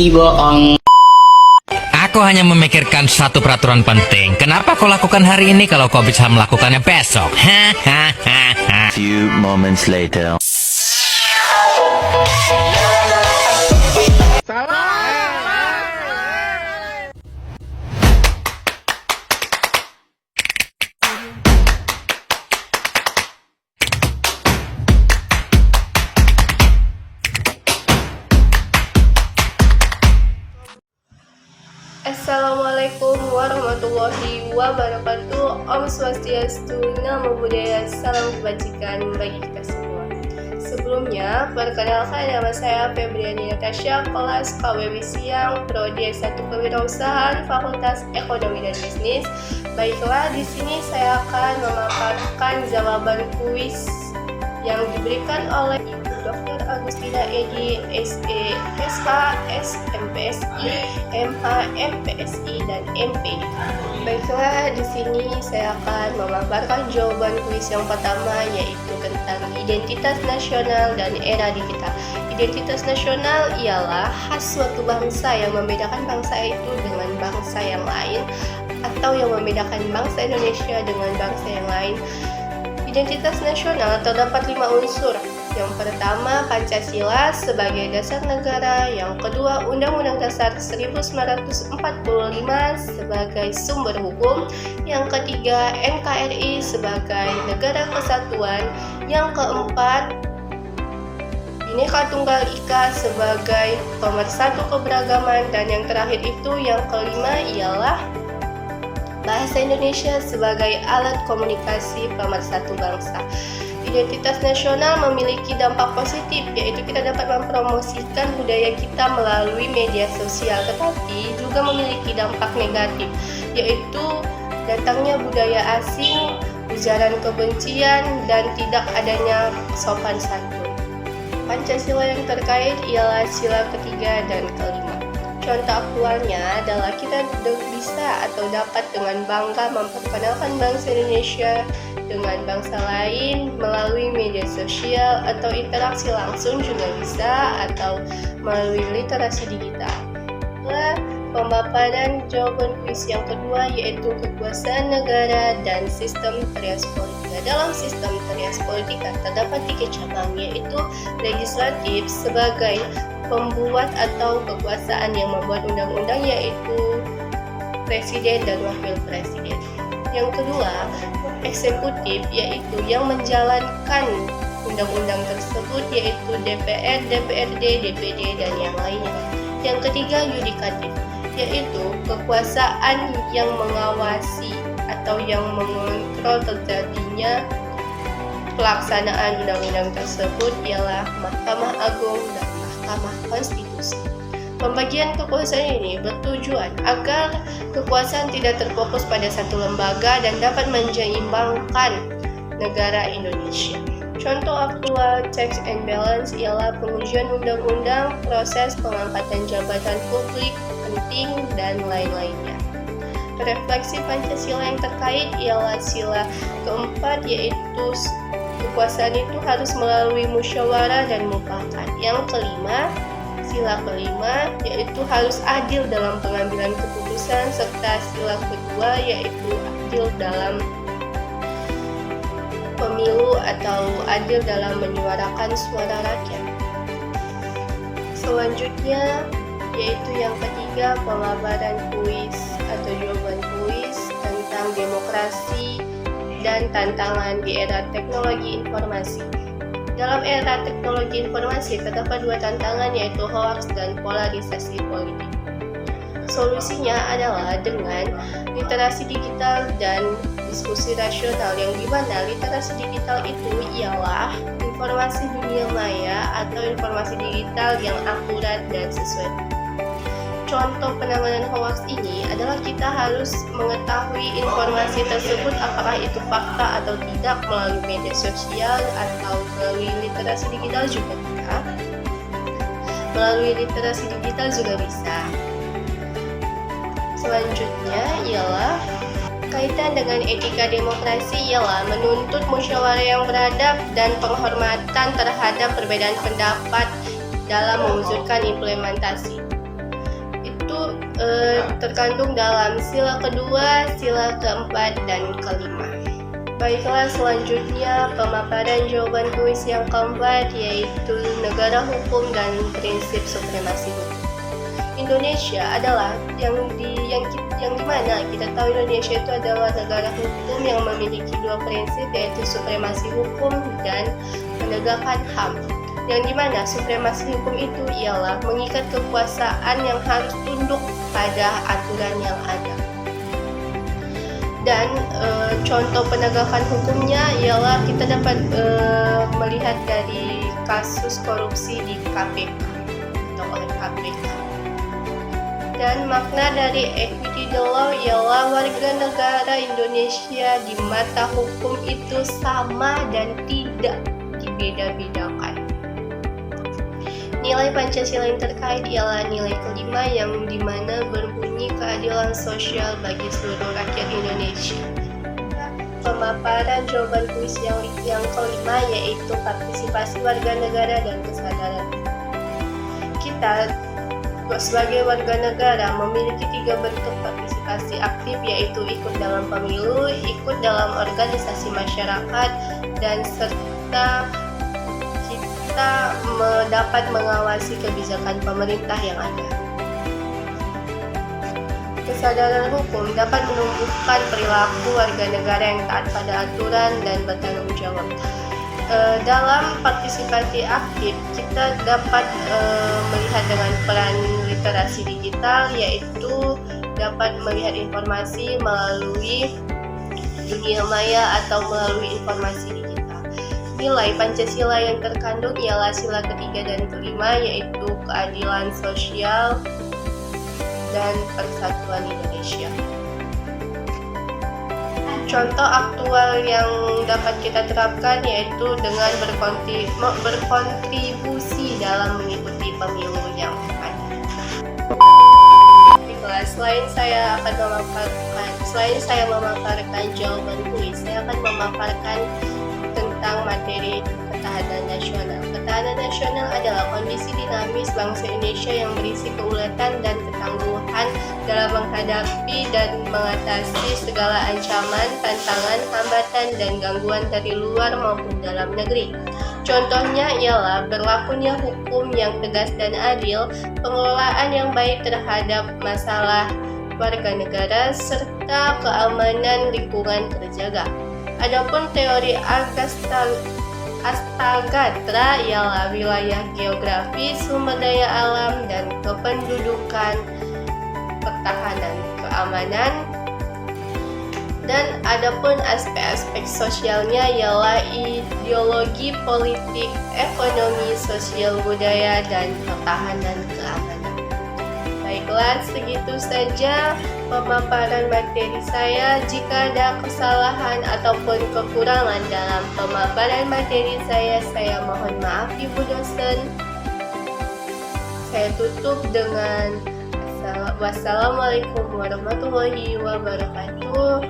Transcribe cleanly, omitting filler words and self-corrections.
bohong. Aku hanya memikirkan satu peraturan penting. Kenapa kau lakukan hari ini kalau kau bisa melakukannya besok? Hahaha. Few moments later. Assalamualaikum warahmatullahi wabarakatuh. Om Swastiastu, Namo Buddhaya, salam kebajikan bagi kita semua. Sebelumnya, perkenalkan nama saya Febriani Natasha, kelas KWB Siang, Prodi S1 Kewirausahaan, Fakultas Ekonomi dan Bisnis. Baiklah, di sini saya akan memaparkan jawaban kuis yang diberikan oleh Ibu Dr. Agustina Edi, SE, SH, SMPSI, MH, MPSI, dan MP. Baiklah, di sini saya akan memaparkan jawaban kuis yang pertama, yaitu tentang identitas nasional dan era digital. Identitas nasional ialah khas suatu bangsa yang membedakan bangsa itu dengan bangsa yang lain, atau yang membedakan bangsa Indonesia dengan bangsa yang lain. Identitas nasional terdapat 5 unsur. Yang pertama, Pancasila sebagai dasar negara. Yang kedua, Undang-Undang Dasar 1945 sebagai sumber hukum. Yang ketiga, NKRI sebagai negara kesatuan. Yang keempat, Bhinneka Tunggal Ika sebagai pemersatu keberagaman. Dan yang terakhir itu, yang kelima ialah Bahasa Indonesia sebagai alat komunikasi pemersatu bangsa. Identitas nasional memiliki dampak positif, yaitu kita dapat mempromosikan budaya kita melalui media sosial, tetapi juga memiliki dampak negatif, yaitu datangnya budaya asing, ujaran kebencian, dan tidak adanya sopan santun. Pancasila yang terkait ialah sila ketiga dan kelima. Contoh aktualnya adalah kita bisa atau dapat dengan bangga memperkenalkan bangsa Indonesia dengan bangsa lain melalui media sosial atau interaksi langsung juga bisa, atau melalui literasi digital. Pemaparan jawaban kuis yang kedua, yaitu kekuasaan negara dan sistem trias politika. Dalam sistem trias politika terdapat 3 cabang, yaitu legislatif sebagai pembuat atau kekuasaan yang membuat undang-undang, yaitu presiden dan wakil presiden. Yang kedua, eksekutif, yaitu yang menjalankan undang-undang tersebut, yaitu DPR, DPRD, DPD, dan yang lainnya. Yang ketiga, yudikatif, yaitu kekuasaan yang mengawasi atau yang mengontrol terjadinya pelaksanaan undang-undang tersebut, ialah Mahkamah Agung dan Mahkamah Konstitusi. Pembagian kekuasaan ini bertujuan agar kekuasaan tidak terfokus pada satu lembaga dan dapat menyeimbangkan negara Indonesia. Contoh aktual checks and balance ialah pengujian undang-undang, proses pengangkatan jabatan publik penting, dan lain-lainnya. Refleksi Pancasila yang terkait ialah sila keempat, yaitu kekuasaan itu harus melalui musyawarah dan mufakat. Yang kelima, sila kelima, yaitu harus adil dalam pengambilan keputusan, serta sila kedua, yaitu adil dalam pemilu atau adil dalam menyuarakan suara rakyat. Selanjutnya, yaitu yang ketiga, pemaparan kuis atau jawaban kuis tentang demokrasi dan tantangan di era teknologi informasi. Dalam era teknologi informasi terdapat 2 tantangan, yaitu hoaks dan polarisasi politik. Solusinya adalah dengan literasi digital dan diskusi rasional, yang dimana literasi digital itu ialah informasi dunia maya atau informasi digital yang akurat dan sesuai. Contoh penanganan hoaks ini adalah kita harus mengetahui informasi tersebut apakah itu fakta atau tidak melalui media sosial atau melalui literasi digital juga bisa. Melalui literasi digital juga bisa. Selanjutnya ialah kaitan dengan etika demokrasi, ialah menuntut musyawarah yang beradab dan penghormatan terhadap perbedaan pendapat dalam mewujudkan implementasi. itu terkandung dalam sila kedua, sila keempat, dan kelima. Baiklah, selanjutnya pemaparan jawaban kuis yang keempat, yaitu negara hukum dan prinsip supremasi hukum. Indonesia adalah yang dimana kita tahu Indonesia itu adalah negara hukum yang memiliki dua prinsip, yaitu supremasi hukum dan penegakan HAM. Yang dimana supremasi hukum itu ialah mengikat kekuasaan yang harus tunduk pada aturan yang ada. Dan contoh penegakan hukumnya ialah kita dapat melihat dari kasus korupsi di KPK atau oleh KPK. Dan makna dari equity the law ialah warga negara Indonesia di mata hukum itu sama dan tidak dibeda-bedakan. Nilai Pancasila yang terkait ialah nilai kelima yang dimana berbunyi keadilan sosial bagi seluruh rakyat Indonesia. Pemaparan jawaban kuis yang kelima yaitu partisipasi warga negara dan kesadaran. Kita sebagai warga negara memiliki tiga bentuk partisipasi aktif, yaitu ikut dalam pemilu, ikut dalam organisasi masyarakat, dan serta kita dapat mengawasi kebijakan pemerintah yang ada. Kesadaran hukum dapat menumbuhkan perilaku warga negara yang taat pada aturan dan bertanggung jawab. Dalam partisipasi aktif, kita dapat melihat dengan peran literasi digital, yaitu dapat melihat informasi melalui dunia maya atau melalui informasi digital. Nilai Pancasila yang terkandung ialah sila ketiga dan kelima, yaitu keadilan sosial dan persatuan Indonesia. Contoh aktual yang dapat kita terapkan yaitu dengan berkontribusi dalam mengikuti pemilu yang ada. Selain saya memaparkan jawaban kuis, saya akan memaparkan tentang materi ketahanan nasional. Ketahanan nasional adalah kondisi dinamis bangsa Indonesia yang berisi keuletan dan ketangguhan dalam menghadapi dan mengatasi segala ancaman, tantangan, hambatan, dan gangguan dari luar maupun dalam negeri. Contohnya ialah berlakunya hukum yang tegas dan adil, pengelolaan yang baik terhadap masalah warga negara, serta keamanan lingkungan terjaga. Adapun teori Astagatra ialah wilayah geografis, sumber daya alam, dan kependudukan, pertahanan, keamanan. Dan adapun aspek-aspek sosialnya ialah ideologi, politik, ekonomi, sosial, budaya, dan pertahanan keamanan. Baiklah, segitu saja pemaparan materi saya. Jika ada kesalahan ataupun kekurangan dalam pemaparan materi saya mohon maaf Ibu dosen. Saya tutup dengan wassalamualaikum warahmatullahi wabarakatuh.